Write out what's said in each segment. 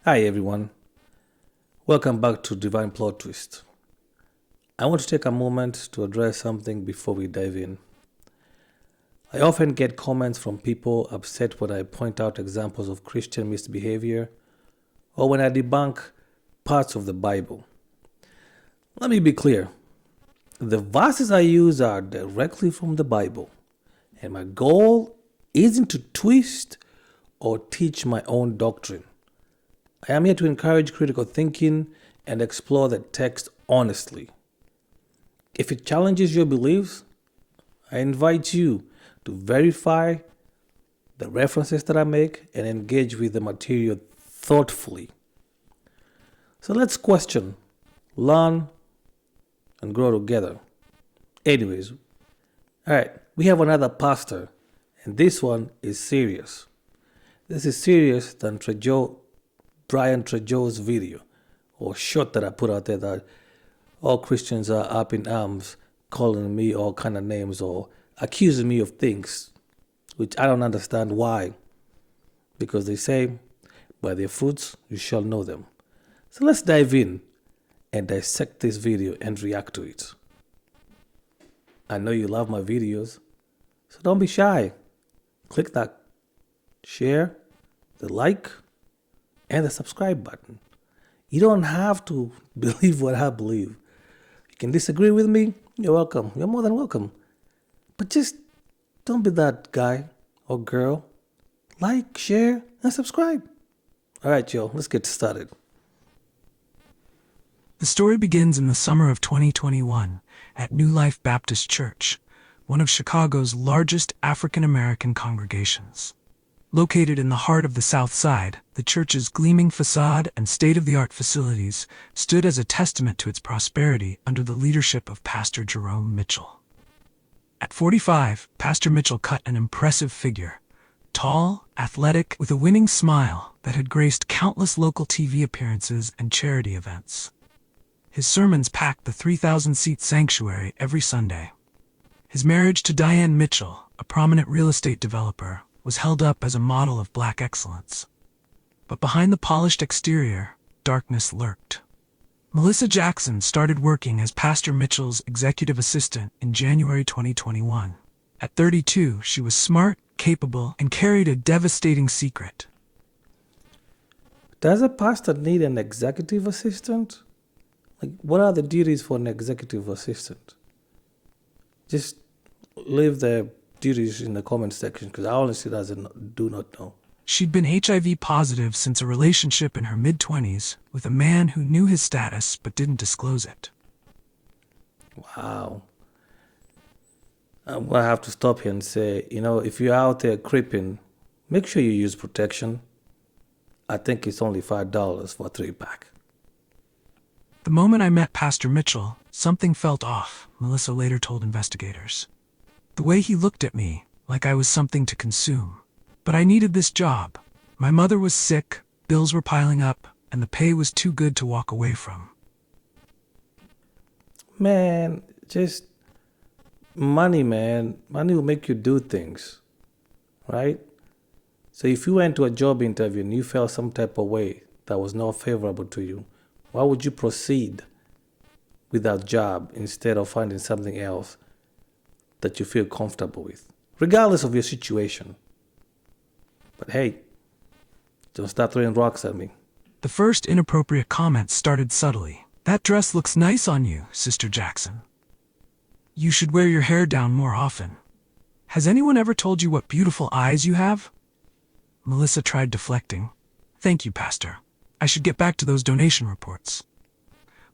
Hi everyone, welcome back to Divine Plot Twist. I want to take a moment to address something before we dive in. I often get comments from people upset when I point out examples of Christian misbehavior or when I debunk parts of the Bible. Let me be clear. The verses I use are directly from the Bible, and my goal isn't to twist or teach my own doctrine. I am here to encourage critical thinking and explore the text honestly. If it challenges your beliefs, I invite you to verify the references that I make and engage with the material thoughtfully. So let's question, learn, and grow together. Anyways, alright, we have another pastor, and this one is serious. This is serious than Brian Trejo's video or shot that I put out there that all Christians are up in arms calling me all kind of names or accusing me of things, which I don't understand why. Because they say, by their fruits you shall know them. So let's dive in and dissect this video and react to it. I know you love my videos, so don't be shy. Click that share, the like, and the subscribe button. You don't have to believe what I believe. You can disagree with me, you're welcome. You're more than welcome. But just don't be that guy or girl. Like, share, and subscribe. Alright, yo, let's get started. The story begins in the summer of 2021 at New Life Baptist Church, one of Chicago's largest African American congregations. Located in the heart of the South Side, the church's gleaming facade and state-of-the-art facilities stood as a testament to its prosperity under the leadership of Pastor Jerome Mitchell. At 45, Pastor Mitchell cut an impressive figure, tall, athletic, with a winning smile that had graced countless local TV appearances and charity events. His sermons packed the 3,000-seat sanctuary every Sunday. His marriage to Diane Mitchell, a prominent real estate developer, was held up as a model of black excellence. But behind the polished exterior, darkness lurked. Melissa Jackson started working as Pastor Mitchell's executive assistant in January 2021. At 32, she was smart, capable, and carried a devastating secret. Does a pastor need an executive assistant? What are the duties for an executive assistant? Just leave the duties in the comment section because I honestly do not know. She'd been HIV positive since a relationship in her mid-20s with a man who knew his status but didn't disclose it. Wow. I'm going to have to stop here and say, if you're out there creeping, make sure you use protection. I think it's only $5 for a 3-pack. The moment I met Pastor Mitchell, something felt off, Melissa later told investigators. The way he looked at me, like I was something to consume. But I needed this job. My mother was sick, bills were piling up, and the pay was too good to walk away from. Man, just money, man. Money will make you do things, right? So if you went to a job interview and you felt some type of way that was not favorable to you, why would you proceed with that job instead of finding something else that you feel comfortable with, regardless of your situation? But hey, don't start throwing rocks at me. The first inappropriate comment started subtly. "That dress looks nice on you, Sister Jackson. You should wear your hair down more often. Has anyone ever told you what beautiful eyes you have?" Melissa tried deflecting. "Thank you, Pastor. I should get back to those donation reports."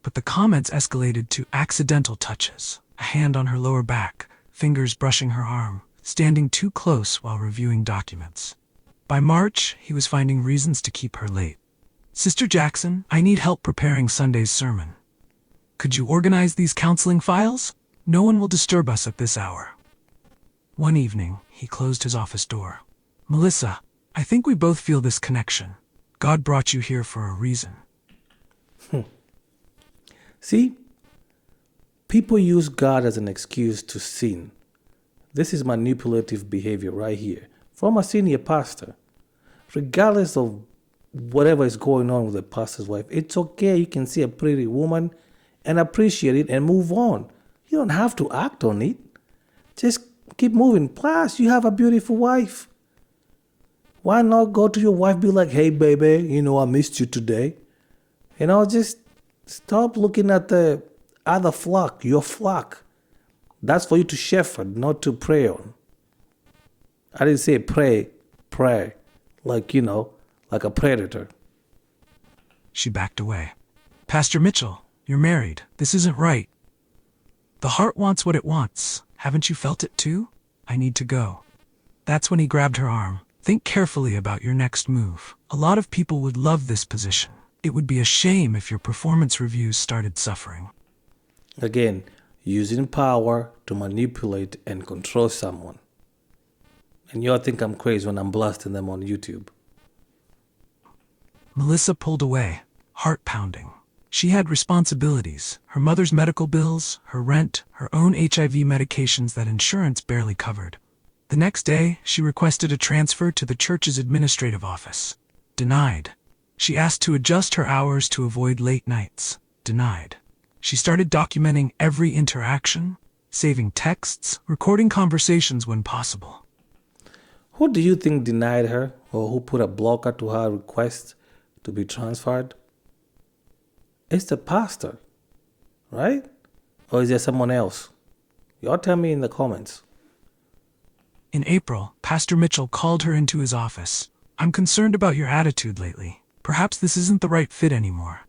But the comments escalated to accidental touches, a hand on her lower back, fingers brushing her arm, standing too close while reviewing documents. By March, he was finding reasons to keep her late. "Sister Jackson, I need help preparing Sunday's sermon. Could you organize these counseling files? No one will disturb us at this hour." One evening, he closed his office door. "Melissa, I think we both feel this connection. God brought you here for a reason." See? People use God as an excuse to sin. This is manipulative behavior right here from a senior pastor. Regardless of whatever is going on with the pastor's wife. It's okay. You can see a pretty woman and appreciate it and move on. You don't have to act on it. Just keep moving. Plus, you have a beautiful wife. Why not go to your wife, be like, hey, baby, I missed you today. Just stop looking at the other flock, your flock. That's for you to shepherd, not to prey on. I didn't say pray, like, like a predator. She backed away. Pastor Mitchell, you're married. This isn't right. The heart wants what it wants. Haven't you felt it too? I need to go. That's when he grabbed her arm. Think carefully about your next move. A lot of people would love this position. It would be a shame if your performance reviews started suffering. Again, using power to manipulate and control someone. And y'all think I'm crazy when I'm blasting them on YouTube. Melissa pulled away, heart pounding. She had responsibilities, her mother's medical bills, her rent, her own HIV medications that insurance barely covered. The next day, she requested a transfer to the church's administrative office. Denied. She asked to adjust her hours to avoid late nights. Denied. She started documenting every interaction, saving texts, recording conversations when possible. Who do you think denied her, or who put a blocker to her request to be transferred? It's the pastor, right? Or is there someone else? Y'all tell me in the comments. In April, Pastor Mitchell called her into his office. I'm concerned about your attitude lately. Perhaps this isn't the right fit anymore.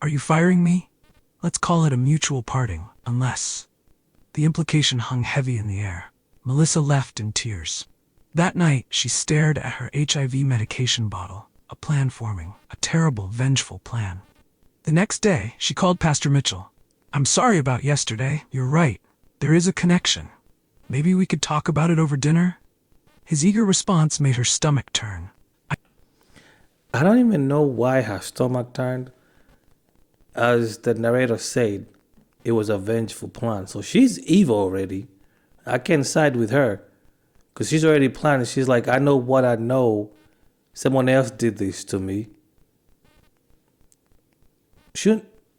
Are you firing me? Let's call it a mutual parting, unless. The implication hung heavy in the air. Melissa left in tears. That night, she stared at her HIV medication bottle, a plan forming, a terrible, vengeful plan. The next day, she called Pastor Mitchell. I'm sorry about yesterday. You're right. There is a connection. Maybe we could talk about it over dinner? His eager response made her stomach turn. I don't even know why her stomach turned. As the narrator said, it was a vengeful plan. So she's evil already. I can't side with her because she's already planned. She's like, I know what I know. Someone else did this to me.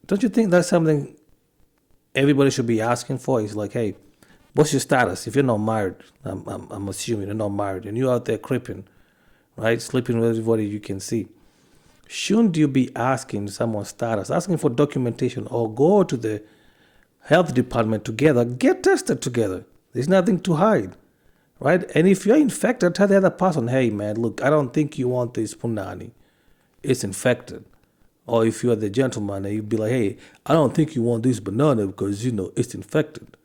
Don't you think that's something everybody should be asking for? It's like, hey, what's your status? If you're not married, I'm assuming you're not married, and you're out there creeping, right? Sleeping with everybody you can see. Shouldn't you be asking someone's status, asking for documentation, or go to the health department together, get tested together? There's nothing to hide, right? And if you're infected, tell the other person, hey, man, look, I don't think you want this punani. It's infected. Or if you're the gentleman, and you'd be like, hey, I don't think you want this banana because, it's infected.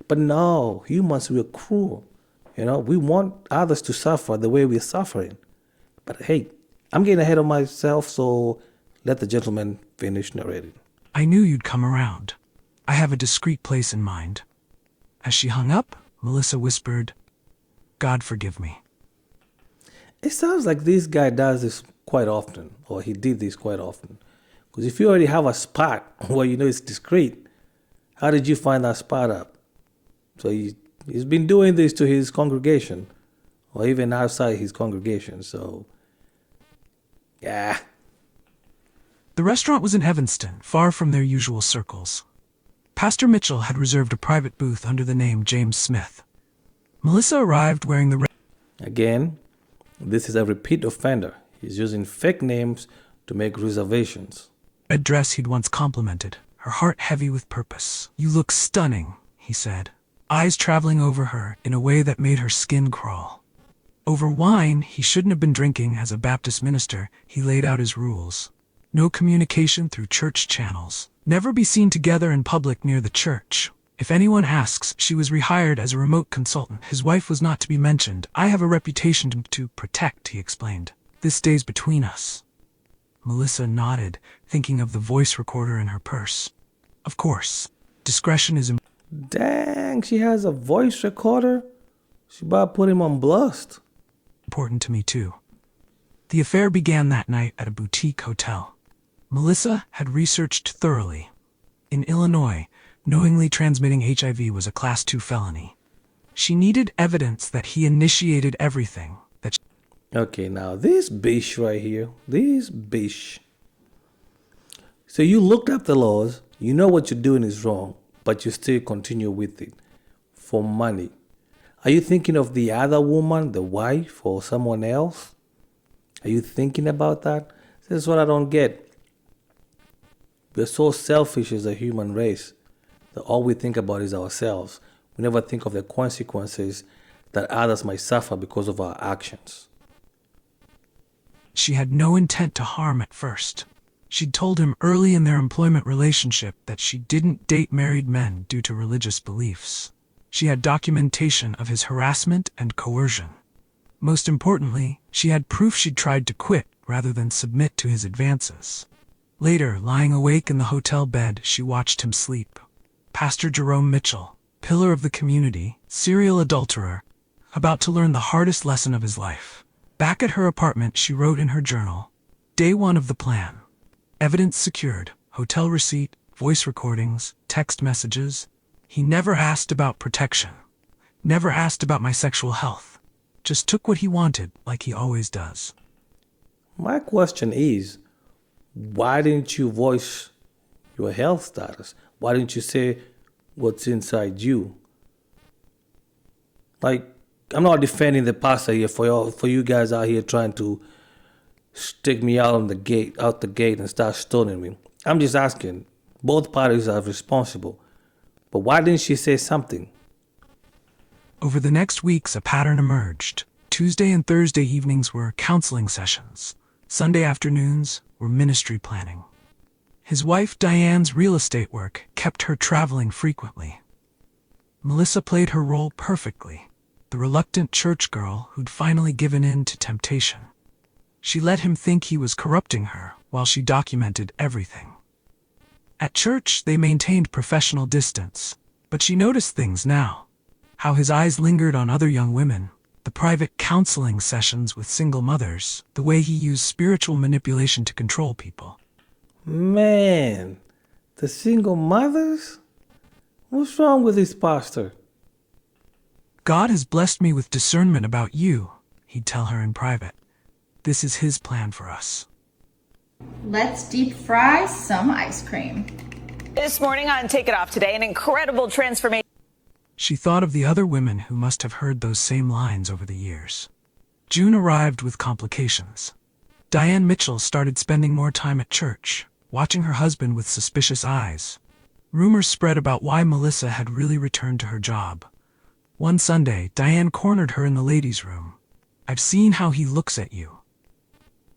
But no, humans, we're cruel. We want others to suffer the way we're suffering. But hey, I'm getting ahead of myself, so let the gentleman finish narrating. I knew you'd come around. I have a discreet place in mind. As she hung up, Melissa whispered, God forgive me. It sounds like this guy does this quite often, or he did this quite often. Because if you already have a spot where it's discreet, how did you find that spot up? So he's been doing this to his congregation, or even outside his congregation, so yeah. The restaurant was in Evanston, far from their usual circles. Pastor Mitchell had reserved a private booth under the name James Smith. Melissa arrived wearing the Again, this is a repeat offender. He's using fake names to make reservations. red dress he'd once complimented, her heart heavy with purpose. You look stunning, he said, eyes traveling over her in a way that made her skin crawl. Over wine he shouldn't have been drinking. As a Baptist minister, he laid out his rules. No communication through church channels. Never be seen together in public near the church. If anyone asks, she was rehired as a remote consultant. His wife was not to be mentioned. I have a reputation to protect, he explained. This stays between us. Melissa nodded, thinking of the voice recorder in her purse. Of course, discretion is Dang, she has a voice recorder? She about to put him on blast. important to me too. The affair began that night at a boutique hotel. Melissa had researched thoroughly. In Illinois, knowingly transmitting HIV was a Class 2 felony. She needed evidence that he initiated everything, Okay, now this bish right here, this bish. So you looked up the laws, you know what you're doing is wrong, but you still continue with it for money. Are you thinking of the other woman, the wife, or someone else? Are you thinking about that? This is what I don't get. We're so selfish as a human race that all we think about is ourselves. We never think of the consequences that others might suffer because of our actions. She had no intent to harm at first. She'd told him early in their employment relationship that she didn't date married men due to religious beliefs. She had documentation of his harassment and coercion. Most importantly, she had proof she'd tried to quit rather than submit to his advances. Later, lying awake in the hotel bed, she watched him sleep. Pastor Jerome Mitchell, pillar of the community, serial adulterer, about to learn the hardest lesson of his life. Back at her apartment, she wrote in her journal, Day 1 of the plan. Evidence secured, hotel receipt, voice recordings, text messages. He never asked about protection. Never asked about my sexual health. Just took what he wanted, like he always does. My question is, why didn't you voice your health status? Why didn't you say what's inside you? Like, I'm not defending the pastor here for you guys out here trying to stick me out the gate and start stoning me. I'm just asking. Both parties are responsible. But why didn't she say something? Over the next weeks, a pattern emerged. Tuesday and Thursday evenings were counseling sessions. Sunday afternoons were ministry planning. His wife Diane's real estate work kept her traveling frequently. Melissa played her role perfectly, the reluctant church girl who'd finally given in to temptation. She let him think he was corrupting her while she documented everything. At church, they maintained professional distance, but she noticed things now. How his eyes lingered on other young women, the private counseling sessions with single mothers, the way he used spiritual manipulation to control people. Man, the single mothers? What's wrong with this pastor? God has blessed me with discernment about you, he'd tell her in private. This is his plan for us. Let's deep fry some ice cream. This morning on Take It Off Today, an incredible transformation. She thought of the other women who must have heard those same lines over the years. June arrived with complications. Diane Mitchell started spending more time at church, watching her husband with suspicious eyes. Rumors spread about why Melissa had really returned to her job. One Sunday, Diane cornered her in the ladies' room. I've seen how he looks at you.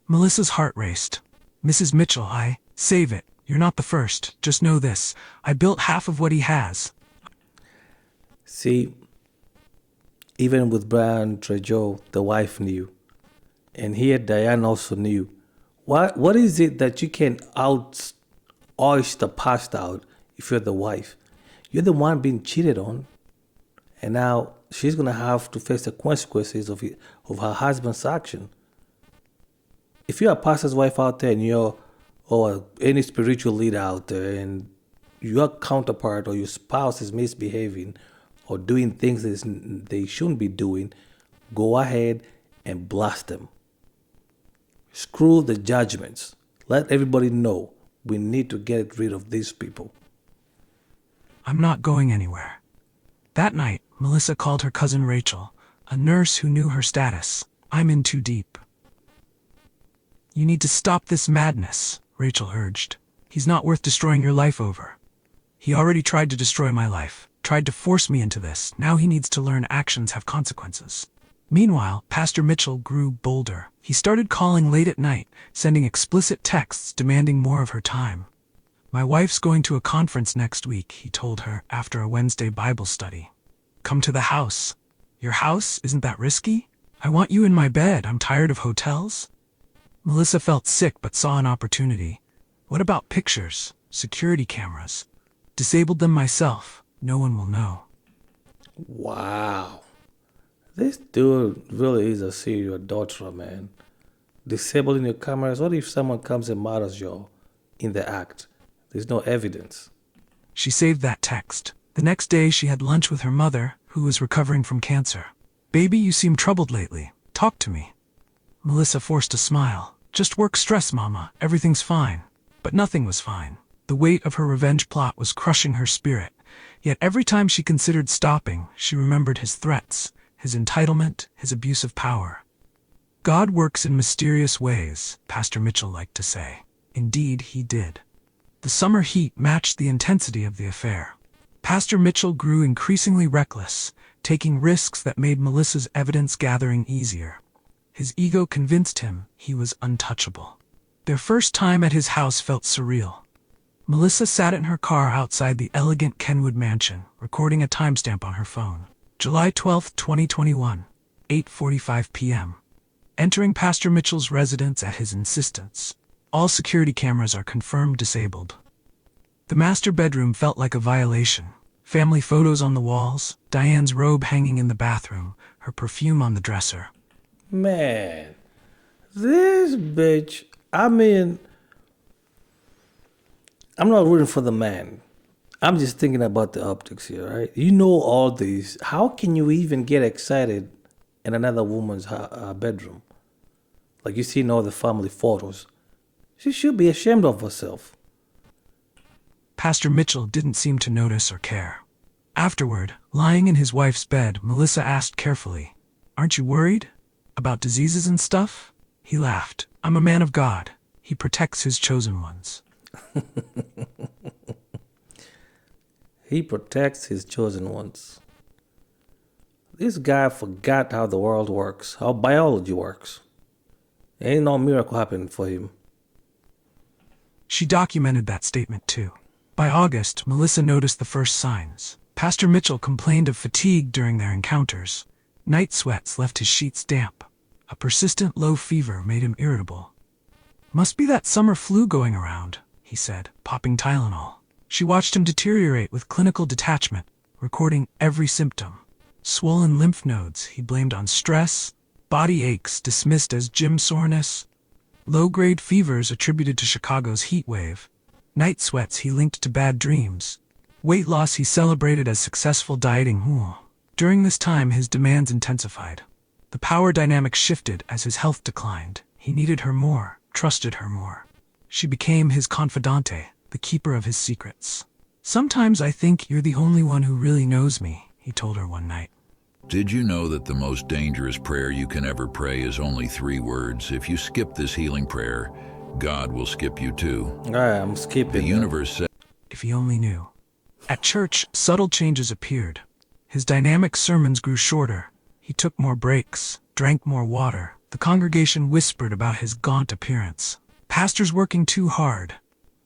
Melissa's heart raced. Mrs. Mitchell, save it. You're not the first. Just know this. I built half of what he has. See, even with Brian Trejo, the wife knew. And here Diane also knew. What is it that you can oust the past out if you're the wife? You're the one being cheated on. And now she's going to have to face the consequences of her husband's action. If you're a pastor's wife out there and you're, or any spiritual leader out there, and your counterpart or your spouse is misbehaving or doing things they shouldn't be doing, go ahead and blast them. Screw the judgments. Let everybody know we need to get rid of these people. I'm not going anywhere. That night, Melissa called her cousin Rachel, a nurse who knew her status. I'm in too deep. You need to stop this madness, Rachel urged. He's not worth destroying your life over. He already tried to destroy my life, tried to force me into this. Now he needs to learn actions have consequences. Meanwhile, Pastor Mitchell grew bolder. He started calling late at night, sending explicit texts demanding more of her time. My wife's going to a conference next week, he told her after a Wednesday Bible study. Come to the house. Your house? Isn't that risky? I want you in my bed. I'm tired of hotels. Melissa felt sick but saw an opportunity. What about pictures? Security cameras? Disabled them myself. No one will know. Wow. This dude really is a serial adulterer, man. Disabling your cameras. What if someone comes and murders you in the act? There's no evidence. She saved that text. The next day she had lunch with her mother, who was recovering from cancer. Baby, you seem troubled lately. Talk to me. Melissa forced a smile. Just work stress, Mama. Everything's fine. But nothing was fine. The weight of her revenge plot was crushing her spirit. Yet every time she considered stopping, she remembered his threats, his entitlement, his abuse of power. God works in mysterious ways, Pastor Mitchell liked to say. Indeed, he did. The summer heat matched the intensity of the affair. Pastor Mitchell grew increasingly reckless, taking risks that made Melissa's evidence gathering easier. His ego convinced him he was untouchable. Their first time at his house felt surreal. Melissa sat in her car outside the elegant Kenwood mansion, recording a timestamp on her phone. July 12, 2021, 8:45 p.m. Entering Pastor Mitchell's residence at his insistence. All security cameras are confirmed disabled. The master bedroom felt like a violation. Family photos on the walls, Diane's robe hanging in the bathroom, her perfume on the dresser. Man, this bitch, I'm not rooting for the man. I'm just thinking about the optics here, right? You know all these. How can you even get excited in another woman's bedroom? Like you seen all the family photos. She should be ashamed of herself. Pastor Mitchell didn't seem to notice or care. Afterward, lying in his wife's bed, Melissa asked carefully, "Aren't you worried? About diseases and stuff?" He laughed. "I'm a man of God. He protects his chosen ones." He protects his chosen ones. This guy forgot how the world works, how biology works. Ain't no miracle happening for him. She documented that statement too. By August, Melissa noticed the first signs. Pastor Mitchell complained of fatigue during their encounters. Night sweats left his sheets damp. A persistent low fever made him irritable. "Must be that summer flu going around," he said, popping Tylenol. She watched him deteriorate with clinical detachment, recording every symptom. Swollen lymph nodes he blamed on stress, body aches dismissed as gym soreness, low-grade fevers attributed to Chicago's heat wave, night sweats he linked to bad dreams, weight loss he celebrated as successful dieting. During this time, his demands intensified. The power dynamic shifted as his health declined. He needed her more, trusted her more. She became his confidante, the keeper of his secrets. "Sometimes I think you're the only one who really knows me," he told her one night. Did you know that the most dangerous prayer you can ever pray is only 3 words? If you skip this healing prayer, God will skip you too. All right, I'm skipping. The universe said, If he only knew. At church, subtle changes appeared. His dynamic sermons grew shorter. He took more breaks, drank more water. The congregation whispered about his gaunt appearance. "Pastor's working too hard.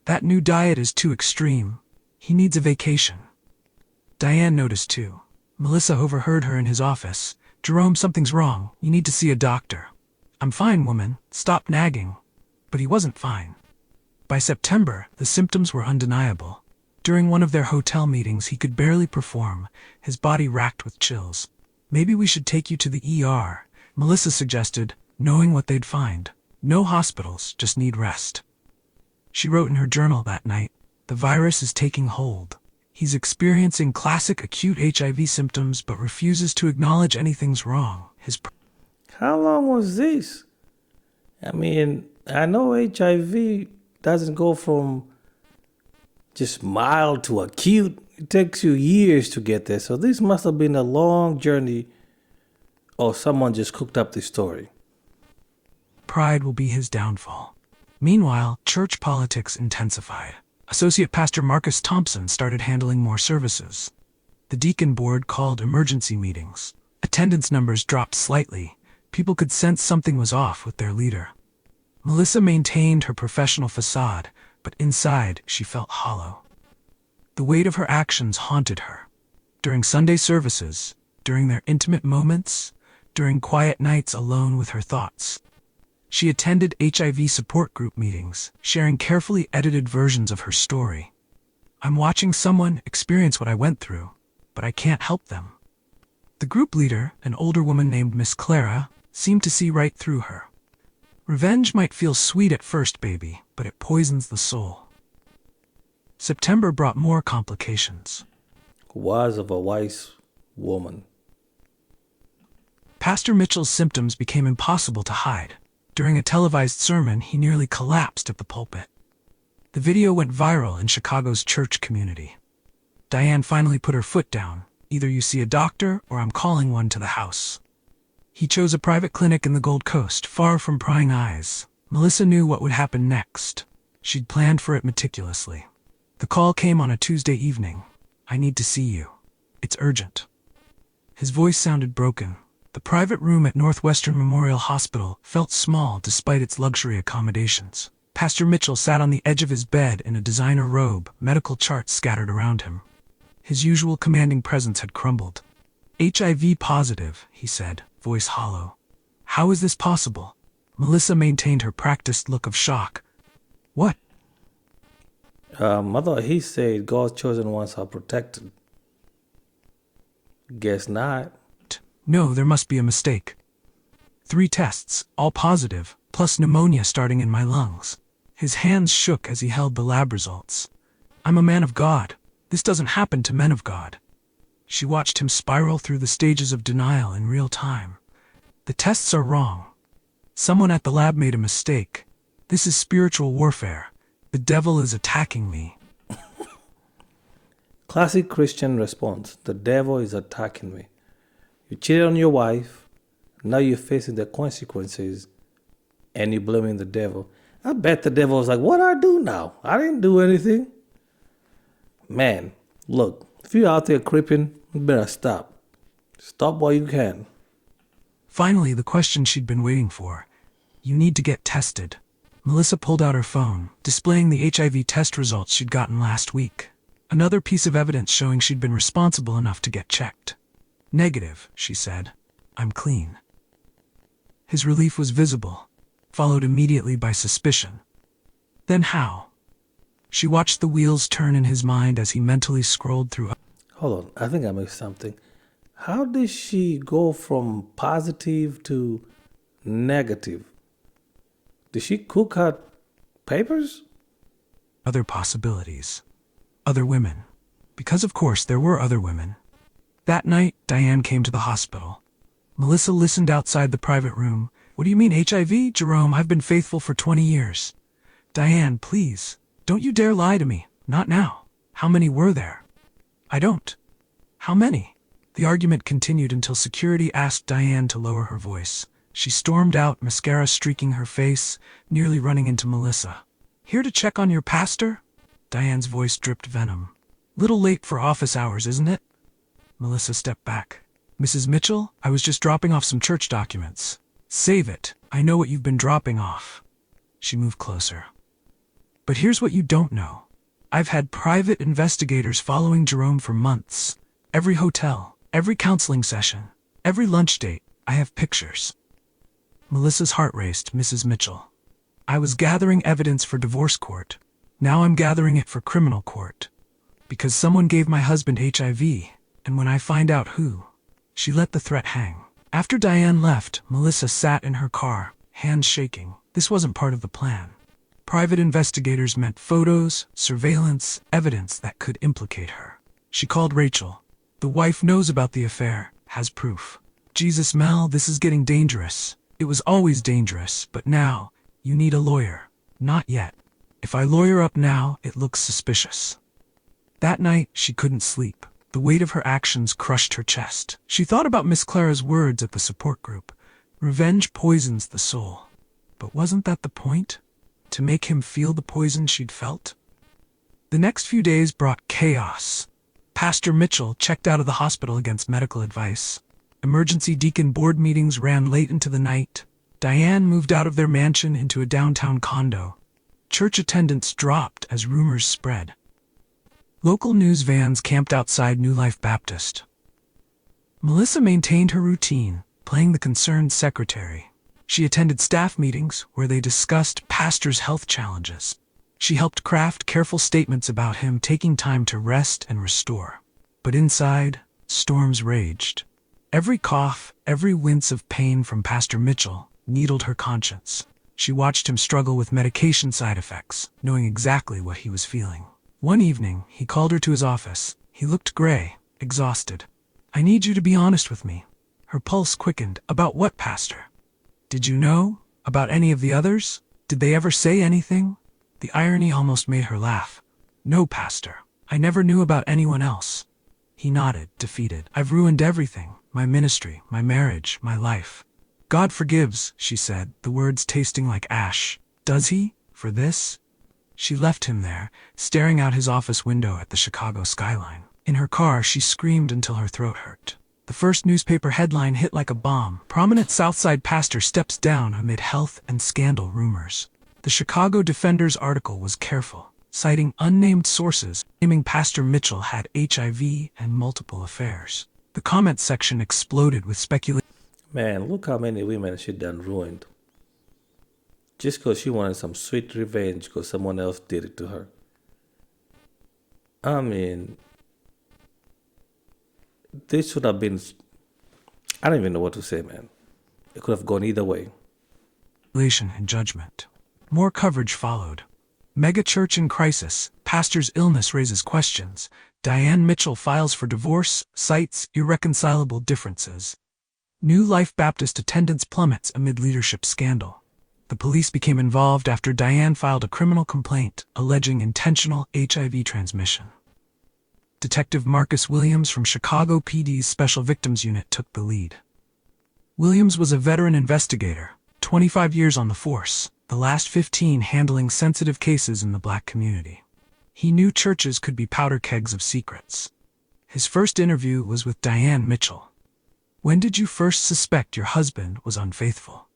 That new diet is too extreme. He needs a vacation." Diane noticed too. Melissa overheard her in his office. "Jerome, something's wrong. You need to see a doctor." "I'm fine, woman. Stop nagging." But he wasn't fine. By September, the symptoms were undeniable. During one of their hotel meetings, he could barely perform, his body racked with chills. "Maybe we should take you to the ER," Melissa suggested, knowing what they'd find. No hospitals, just need rest. She wrote in her journal that night, "The virus is taking hold. He's experiencing classic acute HIV symptoms but refuses to acknowledge anything's wrong." How long was this? I mean, I know HIV doesn't go from just mild to acute. It takes you years to get there. So this must have been a long journey, or someone just cooked up this story. Pride will be his downfall. Meanwhile, church politics intensified. Associate Pastor Marcus Thompson started handling more services. The deacon board called emergency meetings. Attendance numbers dropped slightly. People could sense something was off with their leader. Melissa maintained her professional facade, but inside she felt hollow. The weight of her actions haunted her. During Sunday services, during their intimate moments, during quiet nights alone with her thoughts. She attended HIV support group meetings, sharing carefully edited versions of her story. "I'm watching someone experience what I went through, but I can't help them." The group leader, an older woman named Miss Clara, seemed to see right through her. "Revenge might feel sweet at first, baby, but it poisons the soul." September brought more complications. Wise of a wise woman. Pastor Mitchell's symptoms became impossible to hide. During a televised sermon, he nearly collapsed at the pulpit. The video went viral in Chicago's church community. Diane finally put her foot down. Either you see a doctor or I'm calling one to the house. He chose a private clinic in the Gold Coast, far from prying eyes. Melissa knew what would happen next. She'd planned for it meticulously. The call came on a Tuesday evening. I need to see you. It's urgent. His voice sounded broken. The private room at Northwestern Memorial Hospital felt small despite its luxury accommodations. Pastor Mitchell sat on the edge of his bed in a designer robe, medical charts scattered around him. His usual commanding presence had crumbled. HIV positive, he said, voice hollow. How is this possible? Melissa maintained her practiced look of shock. What? I thought he said God's chosen ones are protected. Guess not. No, there must be a mistake. 3 tests, all positive, plus pneumonia starting in my lungs. His hands shook as he held the lab results. I'm a man of God. This doesn't happen to men of God. She watched him spiral through the stages of denial in real time. The tests are wrong. Someone at the lab made a mistake. This is spiritual warfare. The devil is attacking me. Classic Christian response. The devil is attacking me. You cheated on your wife. Now you're facing the consequences. And you're blaming the devil. I bet the devil was like, what do I do now? I didn't do anything. Man, look, if you're out there creeping, you better stop. Stop while you can. Finally, the question she'd been waiting for. You need to get tested. Melissa pulled out her phone, displaying the HIV test results she'd gotten last week. Another piece of evidence showing she'd been responsible enough to get checked. Negative, she said. I'm clean. His relief was visible, followed immediately by suspicion. Then how? She watched the wheels turn in his mind as he mentally scrolled through. Hold on, I think I missed something. How did she go from positive to negative? Did she cook her papers? Other possibilities. Other women. Because of course there were other women. That night, Diane came to the hospital. Melissa listened outside the private room. What do you mean HIV? Jerome, I've been faithful for 20 years. Diane, please. Don't you dare lie to me. Not now. How many were there? I don't. How many? The argument continued until security asked Diane to lower her voice. She stormed out, mascara streaking her face, nearly running into Melissa. Here to check on your pastor? Diane's voice dripped venom. Little late for office hours, isn't it? Melissa stepped back. Mrs. Mitchell, I was just dropping off some church documents. Save it. I know what you've been dropping off. She moved closer. But here's what you don't know. I've had private investigators following Jerome for months. Every hotel, every counseling session, every lunch date, I have pictures. Melissa's heart raced. Mrs. Mitchell. I was gathering evidence for divorce court. Now I'm gathering it for criminal court. Because someone gave my husband HIV, and when I find out who, she let the threat hang. After Diane left, Melissa sat in her car, hands shaking. This wasn't part of the plan. Private investigators meant photos, surveillance, evidence that could implicate her. She called Rachel. The wife knows about the affair, has proof. Jesus, Mel, this is getting dangerous. It was always dangerous, but now, you need a lawyer. Not yet. If I lawyer up now, it looks suspicious. That night, she couldn't sleep. The weight of her actions crushed her chest. She thought about Miss Clara's words at the support group. Revenge poisons the soul. But wasn't that the point? To make him feel the poison she'd felt? The next few days brought chaos. Pastor Mitchell checked out of the hospital against medical advice. Emergency deacon board meetings ran late into the night. Diane moved out of their mansion into a downtown condo. Church attendance dropped as rumors spread. Local news vans camped outside New Life Baptist. Melissa maintained her routine, playing the concerned secretary. She attended staff meetings where they discussed pastor's health challenges. She helped craft careful statements about him taking time to rest and restore. But inside, storms raged. Every cough, every wince of pain from Pastor Mitchell needled her conscience. She watched him struggle with medication side effects, knowing exactly what he was feeling. One evening, he called her to his office. He looked gray, exhausted. I need you to be honest with me. Her pulse quickened. About what, Pastor? Did you know? About any of the others? Did they ever say anything? The irony almost made her laugh. No, Pastor. I never knew about anyone else. He nodded, defeated. I've ruined everything. My ministry, my marriage, my life. God forgives, she said, the words tasting like ash. Does he? For this? She left him there, staring out his office window at the Chicago skyline. In her car, she screamed until her throat hurt. The first newspaper headline hit like a bomb. Prominent Southside pastor steps down amid health and scandal rumors. The Chicago Defender's article was careful, citing unnamed sources, claiming Pastor Mitchell had HIV and multiple affairs. The comment section exploded with speculation. Man, look how many women she done ruined. Just because she wanted some sweet revenge because someone else did it to her. I mean, this should have been... I don't even know what to say, man. It could have gone either way. And judgment. More coverage followed. Megachurch in crisis. Pastor's illness raises questions. Diane Mitchell files for divorce, cites irreconcilable differences. New Life Baptist attendance plummets amid leadership scandal. The police became involved after Diane filed a criminal complaint alleging intentional HIV transmission. Detective Marcus Williams from Chicago PD's Special Victims Unit took the lead. Williams was a veteran investigator, 25 years on the force, the last 15 handling sensitive cases in the black community. He knew churches could be powder kegs of secrets. His first interview was with Diane Mitchell. When did you first suspect your husband was unfaithful?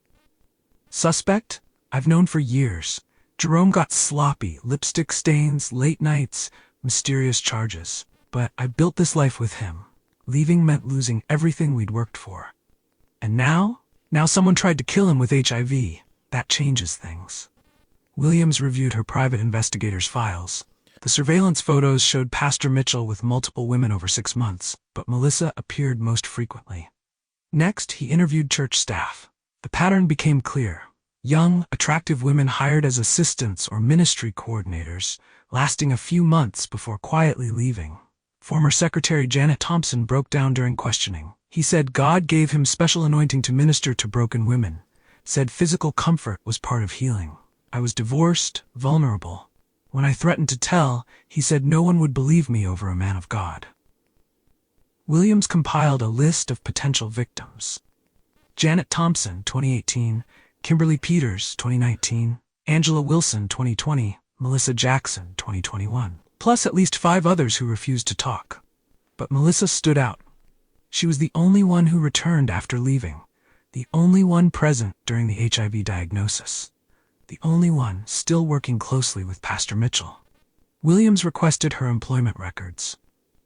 Suspect? I've known for years. Jerome got sloppy, lipstick stains, late nights, mysterious charges. But I built this life with him. Leaving meant losing everything we'd worked for. And now? Now someone tried to kill him with HIV. That changes things. Williams reviewed her private investigator's files. The surveillance photos showed Pastor Mitchell with multiple women over 6 months, but Melissa appeared most frequently. Next, he interviewed church staff. The pattern became clear. Young, attractive women hired as assistants or ministry coordinators, lasting a few months before quietly leaving. Former Secretary Janet Thompson broke down during questioning. He said God gave him special anointing to minister to broken women, said physical comfort was part of healing. I was divorced, vulnerable. When I threatened to tell, he said no one would believe me over a man of God. Williams compiled a list of potential victims. Janet Thompson, 2018, Kimberly Peters, 2019, Angela Wilson, 2020, Melissa Jackson, 2021. Plus at least 5 others who refused to talk. But Melissa stood out. She was the only one who returned after leaving, the only one present during the HIV diagnosis, the only one still working closely with Pastor Mitchell. Williams requested her employment records.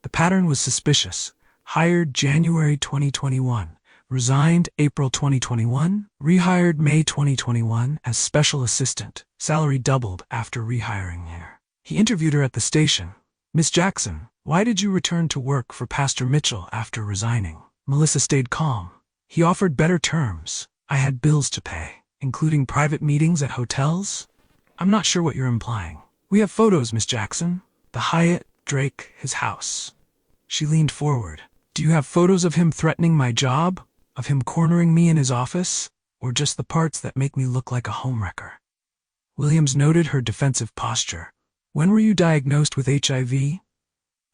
The pattern was suspicious. Hired January 2021, resigned April 2021, rehired May 2021 as special assistant, salary doubled after rehiring her. He interviewed her at the station. Miss Jackson, why did you return to work for Pastor Mitchell after resigning? Melissa stayed calm. He offered better terms. I had bills to pay, including private meetings at hotels. I'm not sure what you're implying. We have photos, Miss Jackson. The Hyatt, Drake, his house. She leaned forward. Do you have photos of him threatening my job? Of him cornering me in his office? Or just the parts that make me look like a homewrecker? Williams noted her defensive posture. When were you diagnosed with HIV?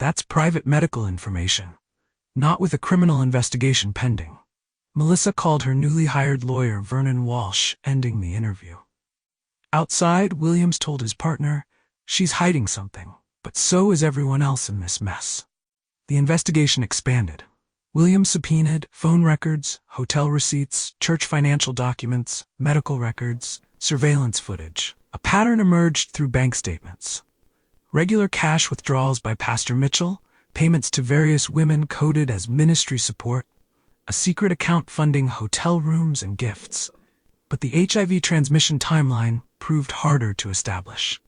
That's private medical information, not with a criminal investigation pending. Melissa called her newly hired lawyer Vernon Walsh, ending the interview. Outside, Williams told his partner, she's hiding something, but so is everyone else in this mess. The investigation expanded. Williams subpoenaed phone records, hotel receipts, church financial documents, medical records, surveillance footage. A pattern emerged through bank statements. Regular cash withdrawals by Pastor Mitchell, payments to various women coded as ministry support, a secret account funding hotel rooms and gifts. But the HIV transmission timeline proved harder to establish.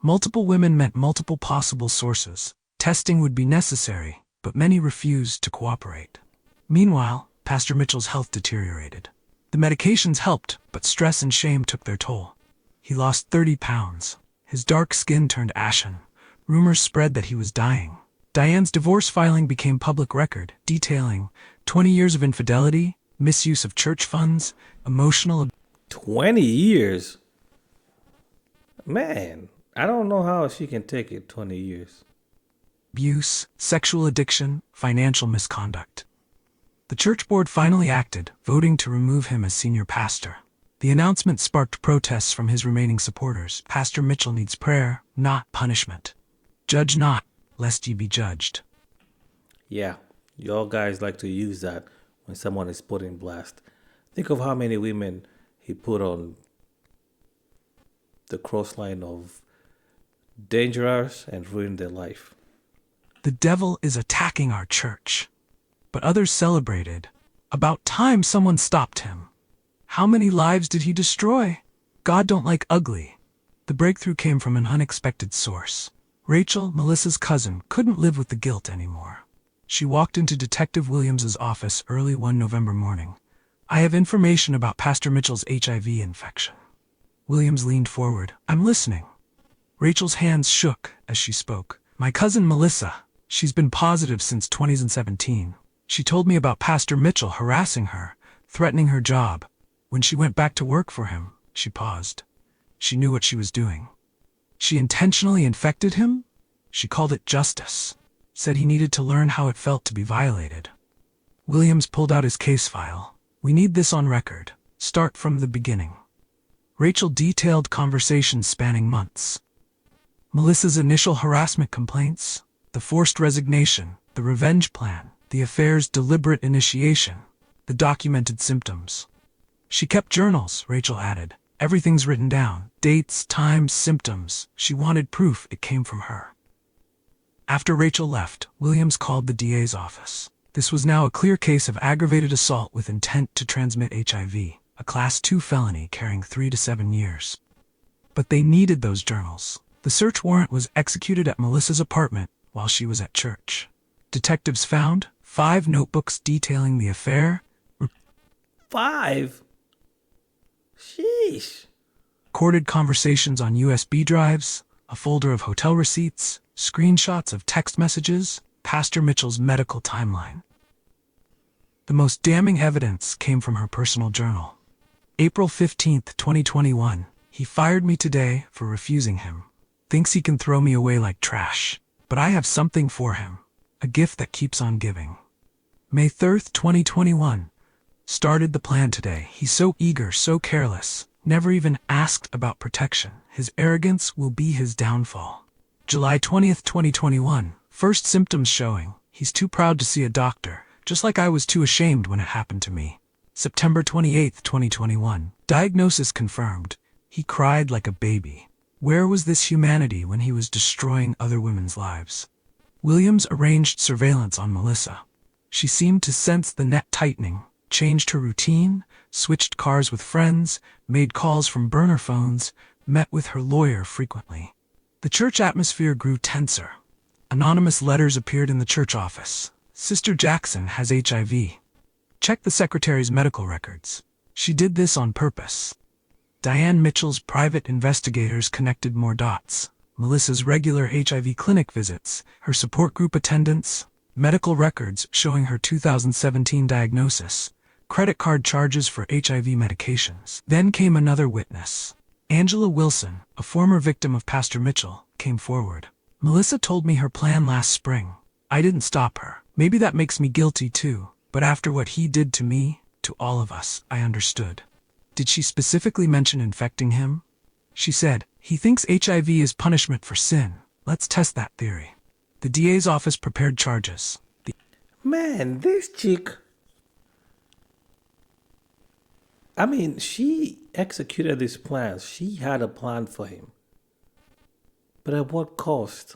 Multiple women meant multiple possible sources. Testing would be necessary, but many refused to cooperate. Meanwhile, Pastor Mitchell's health deteriorated. The medications helped, but stress and shame took their toll. He lost 30 pounds. His dark skin turned ashen. Rumors spread that he was dying. Diane's divorce filing became public record, detailing 20 years of infidelity, misuse of church funds, emotional abuse. 20 years? Man, I don't know how she can take it 20 years. Abuse, sexual addiction, financial misconduct. The church board finally acted, voting to remove him as senior pastor. The announcement sparked protests from his remaining supporters. Pastor Mitchell needs prayer, not punishment. Judge not, lest ye be judged. Yeah, y'all guys like to use that when someone is put in blast. Think of how many women he put on the cross line of dangerous and ruined their life. The devil is attacking our church. But others celebrated. About time someone stopped him. How many lives did he destroy? God don't like ugly. The breakthrough came from an unexpected source. Rachel, Melissa's cousin, couldn't live with the guilt anymore. She walked into Detective Williams's office early one November morning. I have information about Pastor Mitchell's HIV infection. Williams leaned forward. I'm listening. Rachel's hands shook as she spoke. My cousin Melissa, she's been positive since 2017. She told me about Pastor Mitchell harassing her, threatening her job. When she went back to work for him, she paused. She knew what she was doing. She intentionally infected him? She called it justice. Said he needed to learn how it felt to be violated. Williams pulled out his case file. We need this on record. Start from the beginning. Rachel detailed conversations spanning months. Melissa's initial harassment complaints, the forced resignation, the revenge plan, the affair's deliberate initiation, the documented symptoms. She kept journals, Rachel added. Everything's written down. Dates, times, symptoms. She wanted proof it came from her. After Rachel left, Williams called the DA's office. This was now a clear case of aggravated assault with intent to transmit HIV, a Class 2 felony carrying 3 to 7 years. But they needed those journals. The search warrant was executed at Melissa's apartment while she was at church. Detectives found 5 notebooks detailing the affair. 5? Sheesh. Recorded conversations on USB drives, a folder of hotel receipts, screenshots of text messages, Pastor Mitchell's medical timeline. The most damning evidence came from her personal journal. April 15, 2021. He fired me today for refusing him. Thinks he can throw me away like trash. But I have something for him. A gift that keeps on giving. May 3rd, 2021. Started the plan today. He's so eager, so careless. Never even asked about protection. His arrogance will be his downfall. July 20th, 2021. First symptoms showing. He's too proud to see a doctor, just like I was too ashamed when it happened to me. September 28th, 2021. Diagnosis confirmed. He cried like a baby. Where was this humanity when he was destroying other women's lives? Williams arranged surveillance on Melissa. She seemed to sense the net tightening, changed her routine, switched cars with friends, made calls from burner phones, met with her lawyer frequently. The church atmosphere grew tenser. Anonymous letters appeared in the church office. Sister Jackson has HIV. Check the secretary's medical records. She did this on purpose. Diane Mitchell's private investigators connected more dots. Melissa's regular HIV clinic visits, her support group attendance, medical records showing her 2017 diagnosis, credit card charges for HIV medications. Then came another witness. Angela Wilson, a former victim of Pastor Mitchell, came forward. Melissa told me her plan last spring. I didn't stop her. Maybe that makes me guilty too, but after what he did to me, to all of us, I understood. Did she specifically mention infecting him? She said, he thinks HIV is punishment for sin. Let's test that theory. The DA's office prepared charges. Man, this chick. I mean, she executed these plans. She had a plan for him. But at what cost?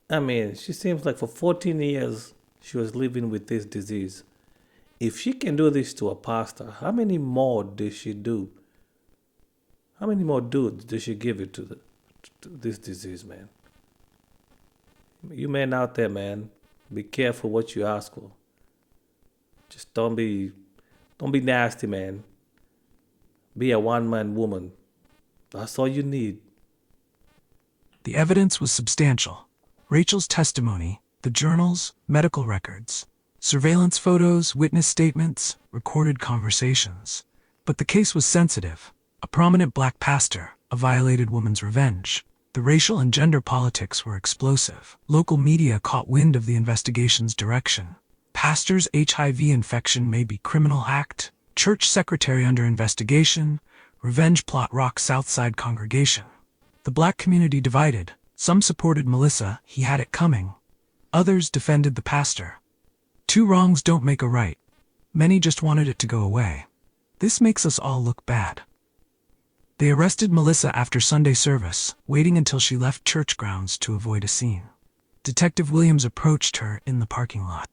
I mean, she seems like for 14 years she was living with this disease. If she can do this to a pastor, how many more did she do? How many more dudes did she give it to this disease, man? You men out there, man, be careful what you ask for. Just don't be nasty, man. Be a one-man woman. That's all you need. The evidence was substantial. Rachel's testimony, the journals, medical records, surveillance photos, witness statements, recorded conversations. But the case was sensitive. A prominent black pastor, a violated woman's revenge. The racial and gender politics were explosive. Local media caught wind of the investigation's direction. Pastor's HIV infection may be criminal act. Church secretary under investigation. Revenge plot rocks Southside congregation. The black community divided. Some supported Melissa, he had it coming. Others defended the pastor. Two wrongs don't make a right. Many just wanted it to go away. This makes us all look bad. They arrested Melissa after Sunday service, waiting until she left church grounds to avoid a scene. Detective Williams approached her in the parking lot.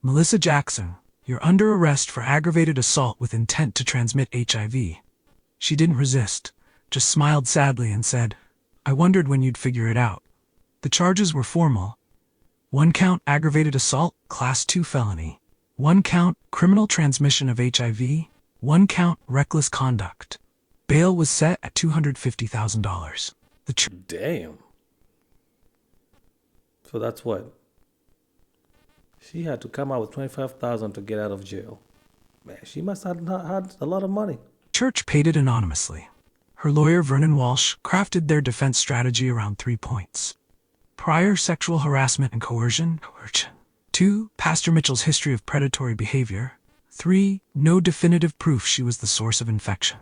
"Melissa Jackson, you're under arrest for aggravated assault with intent to transmit HIV." She didn't resist, just smiled sadly and said, "I wondered when you'd figure it out." The charges were formal. 1 count aggravated assault, class 2 felony. 1 count criminal transmission of HIV. 1 count reckless conduct. Bail was set at $250,000. Damn. So that's what? She had to come out with $25,000 to get out of jail. Man, she must have had a lot of money. Church paid it anonymously. Her lawyer, Vernon Walsh, crafted their defense strategy around 3 points. Prior sexual harassment and coercion. 2. Pastor Mitchell's history of predatory behavior. 3. No definitive proof she was the source of infection.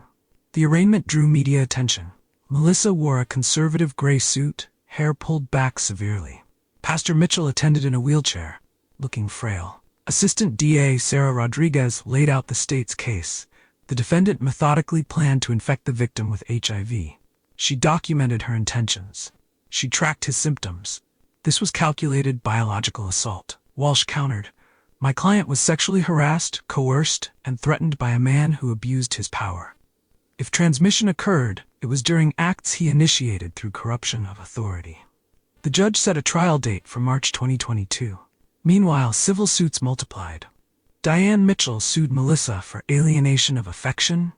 The arraignment drew media attention. Melissa wore a conservative gray suit, hair pulled back severely. Pastor Mitchell attended in a wheelchair, looking frail. Assistant DA Sarah Rodriguez laid out the state's case. The defendant methodically planned to infect the victim with HIV. She documented her intentions. She tracked his symptoms. This was calculated biological assault. Walsh countered, "My client was sexually harassed, coerced, and threatened by a man who abused his power. If transmission occurred, it was during acts he initiated through corruption of authority." The judge set a trial date for March 2022. Meanwhile, civil suits multiplied. Diane Mitchell sued Melissa for alienation of affection.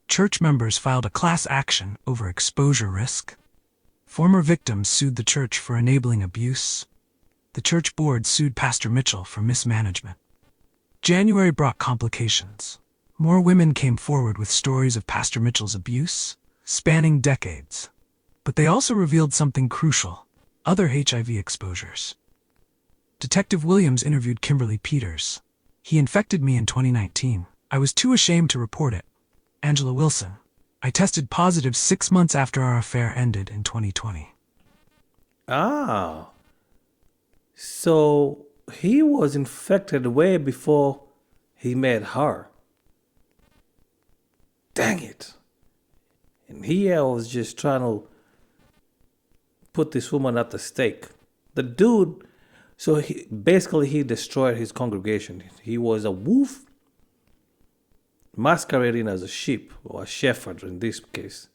Church members filed a class action over exposure risk. Former victims sued the church for enabling abuse. The church board sued Pastor Mitchell for mismanagement. January brought complications. More women came forward with stories of Pastor Mitchell's abuse, spanning decades. But they also revealed something crucial: other HIV exposures. Detective Williams interviewed Kimberly Peters. "He infected me in 2019. I was too ashamed to report it." Angela Wilson. "I tested positive 6 months after our affair ended in 2020. Ah. So he was infected way before he met her. Dang it. And here I was just trying to put this woman at the stake. The dude, so he destroyed his congregation. He was a wolf masquerading as a sheep, or a shepherd in this case.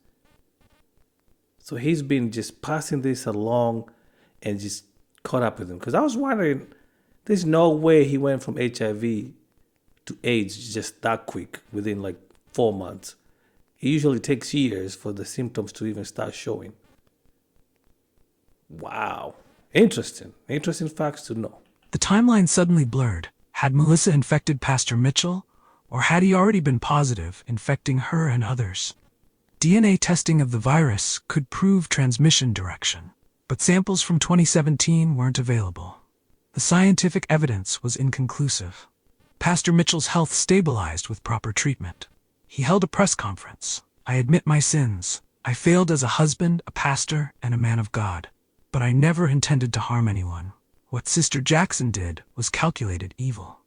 So he's been just passing this along and just caught up with him. Because I was wondering, there's no way he went from HIV to AIDS just that quick, within like 4 months. It usually takes years for the symptoms to even start showing. Wow. Interesting. Interesting facts to know. The timeline suddenly blurred. Had Melissa infected Pastor Mitchell, or had he already been positive, infecting her and others? DNA testing of the virus could prove transmission direction, but samples from 2017 weren't available. The scientific evidence was inconclusive. Pastor Mitchell's health stabilized with proper treatment. He held a press conference. "I admit my sins. I failed as a husband, a pastor, and a man of God. But I never intended to harm anyone. What Sister Jackson did was calculated evil."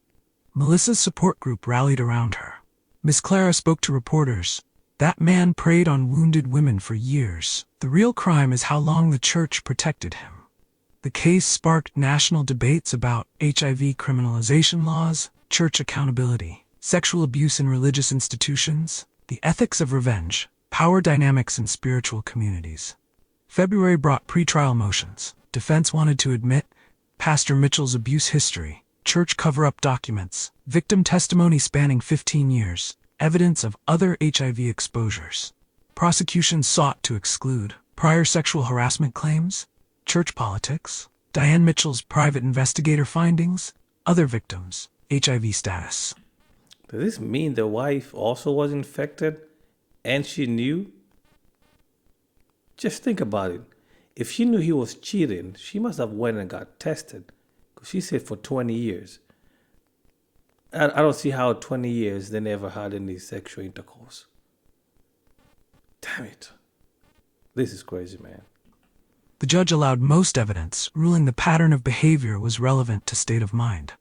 Melissa's support group rallied around her. Miss Clara spoke to reporters. "That man preyed on wounded women for years. The real crime is how long the church protected him." The case sparked national debates about HIV criminalization laws, church accountability, sexual abuse in religious institutions, the ethics of revenge, power dynamics in spiritual communities. February brought pretrial motions. Defense wanted to admit Pastor Mitchell's abuse history, church cover-up documents, victim testimony spanning 15 years, evidence of other HIV exposures. Prosecution sought to exclude prior sexual harassment claims, church politics, Diane Mitchell's private investigator findings, other victims, HIV status. Does this mean the wife also was infected and she knew? Just think about it. If she knew he was cheating, she must have went and got tested. Because she said for 20 years. I don't see how 20 years they never had any sexual intercourse. Damn it. This is crazy, man. The judge allowed most evidence, ruling the pattern of behavior was relevant to state of mind.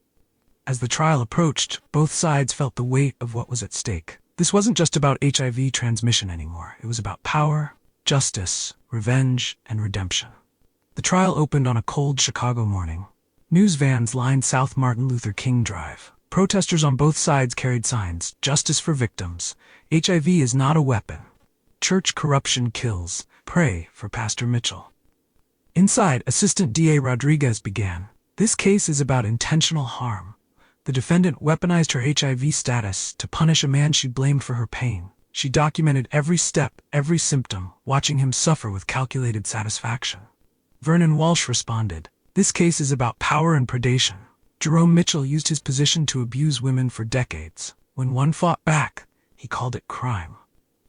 As the trial approached, both sides felt the weight of what was at stake. This wasn't just about HIV transmission anymore. It was about power, justice, revenge, and redemption. The trial opened on a cold Chicago morning. News vans lined South Martin Luther King Drive. Protesters on both sides carried signs, "Justice for victims. HIV is not a weapon. Church corruption kills. Pray for Pastor Mitchell." Inside, Assistant DA Rodriguez began. "This case is about intentional harm. The defendant weaponized her HIV status to punish a man she blamed for her pain. She documented every step, every symptom, watching him suffer with calculated satisfaction." Vernon Walsh responded, "This case is about power and predation. Jerome Mitchell used his position to abuse women for decades. When one fought back, he called it crime.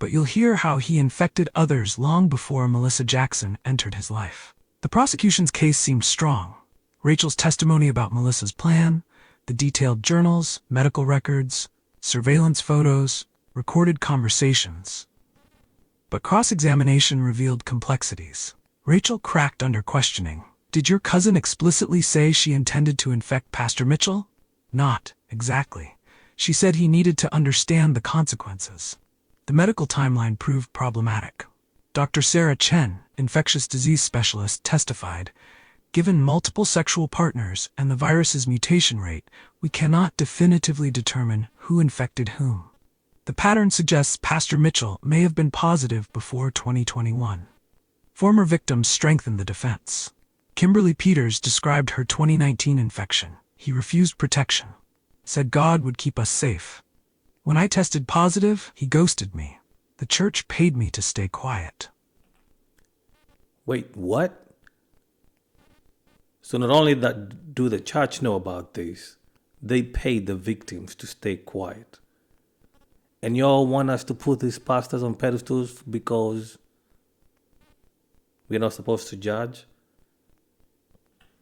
But you'll hear how he infected others long before Melissa Jackson entered his life." The prosecution's case seemed strong. Rachel's testimony about Melissa's plan, the detailed journals, medical records, surveillance photos, recorded conversations. But cross-examination revealed complexities. Rachel cracked under questioning. "Did your cousin explicitly say she intended to infect Pastor Mitchell?" "Not exactly. She said he needed to understand the consequences." The medical timeline proved problematic. Dr. Sarah Chen, infectious disease specialist, testified, "Given multiple sexual partners and the virus's mutation rate, we cannot definitively determine who infected whom. The pattern suggests Pastor Mitchell may have been positive before 2021. Former victims strengthened the defense. Kimberly Peters described her 2019 infection. "He refused protection. Said God would keep us safe. When I tested positive, he ghosted me. The church paid me to stay quiet." Wait, what? So not only that do the church know about this, they paid the victims to stay quiet. And y'all want us to put these pastors on pedestals because we're not supposed to judge?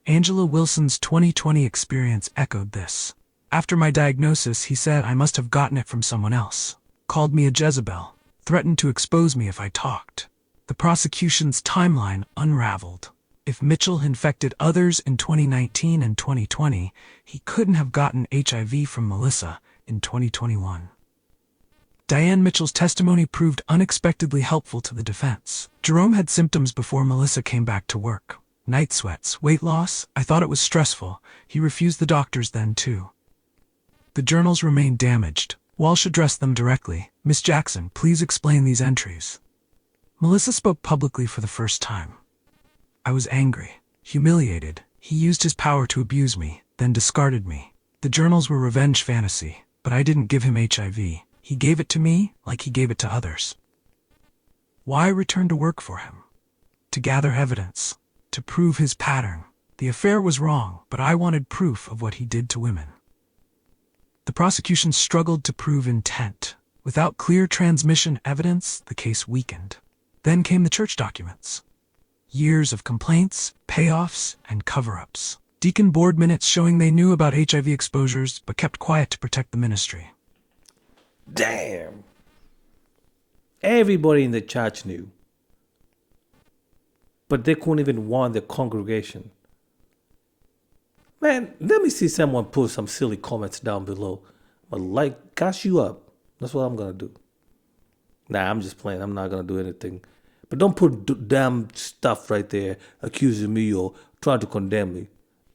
Angela Wilson's 2020 experience echoed this. "After my diagnosis, he said I must have gotten it from someone else. Called me a Jezebel. Threatened to expose me if I talked." The prosecution's timeline unraveled. If Mitchell infected others in 2019 and 2020, he couldn't have gotten HIV from Melissa in 2021. Diane Mitchell's testimony proved unexpectedly helpful to the defense. "Jerome had symptoms before Melissa came back to work. Night sweats, weight loss. I thought it was stressful. He refused the doctors then too." The journals remained damaged. Walsh addressed them directly. "Miss Jackson, please explain these entries." Melissa spoke publicly for the first time. "I was angry, humiliated. He used his power to abuse me, then discarded me. The journals were revenge fantasy, but I didn't give him HIV. He gave it to me like he gave it to others." Why return to work for him? To gather evidence, to prove his pattern. The affair was wrong, but I wanted proof of what he did to women. The prosecution struggled to prove intent. Without clear transmission evidence, the case weakened. Then came the church documents. Years of complaints, payoffs, and cover-ups. Deacon board minutes showing they knew about HIV exposures but kept quiet to protect the ministry. Damn. Everybody in the church knew. But they couldn't even warn the congregation. Man, let me see someone put some silly comments down below. But like, gas you up. That's what I'm going to do. Nah, I'm just playing. I'm not going to do anything. But don't put damn stuff right there accusing me or trying to condemn me.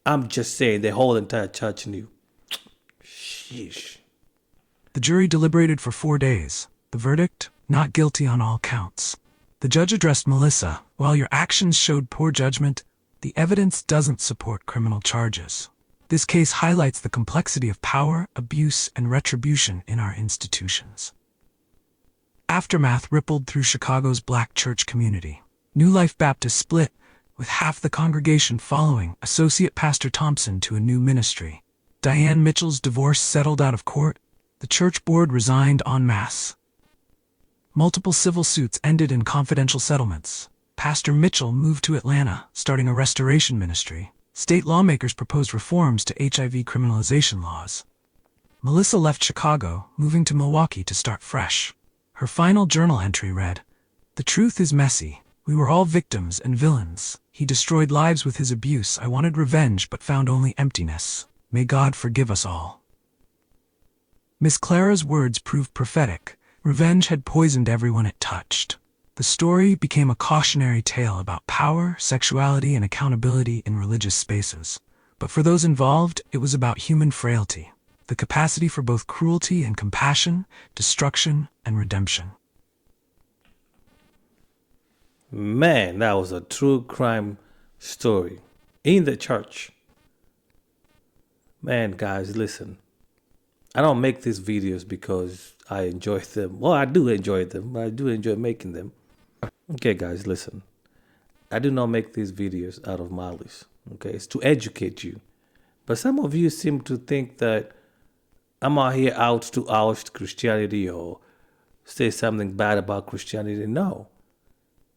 I'm just saying the whole entire church knew. Sheesh. The jury deliberated for 4 days. The verdict? Not guilty on all counts. The judge addressed Melissa. "While your actions showed poor judgment, the evidence doesn't support criminal charges. This case highlights the complexity of power, abuse, and retribution in our institutions." Aftermath rippled through Chicago's black church community. New Life Baptist split, with half the congregation following Associate Pastor Thompson to a new ministry. Diane Mitchell's divorce settled out of court. The church board resigned en masse. Multiple civil suits ended in confidential settlements. Pastor Mitchell moved to Atlanta, starting a restoration ministry. State lawmakers proposed reforms to HIV criminalization laws. Melissa left Chicago, moving to Milwaukee to start fresh. Her final journal entry read, "The truth is messy. We were all victims and villains. He destroyed lives with his abuse. I wanted revenge but found only emptiness. May God forgive us all." Miss Clara's words proved prophetic. Revenge had poisoned everyone it touched. The story became a cautionary tale about power, sexuality, and accountability in religious spaces. But for those involved, it was about human frailty, the capacity for both cruelty and compassion, destruction and redemption. Man, that was a true crime story in the church. Man, guys, listen. I don't make these videos because I enjoy them. Well, I do enjoy them. I do enjoy making them. Okay, guys, listen. I do not make these videos out of malice. Okay, it's to educate you. But some of you seem to think that I'm out here out to oust Christianity or say something bad about Christianity. No.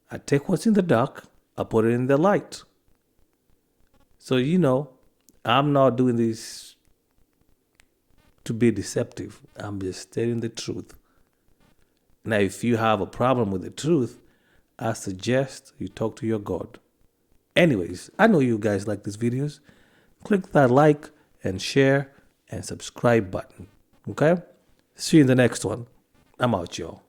I take what's in the dark, I put it in the light. So, I'm not doing this to be deceptive. I'm just stating the truth. Now, if you have a problem with the truth, I suggest you talk to your God. Anyways, I know you guys like these videos. Click that like and share and subscribe button. Okay? See you in the next one. I'm out, y'all.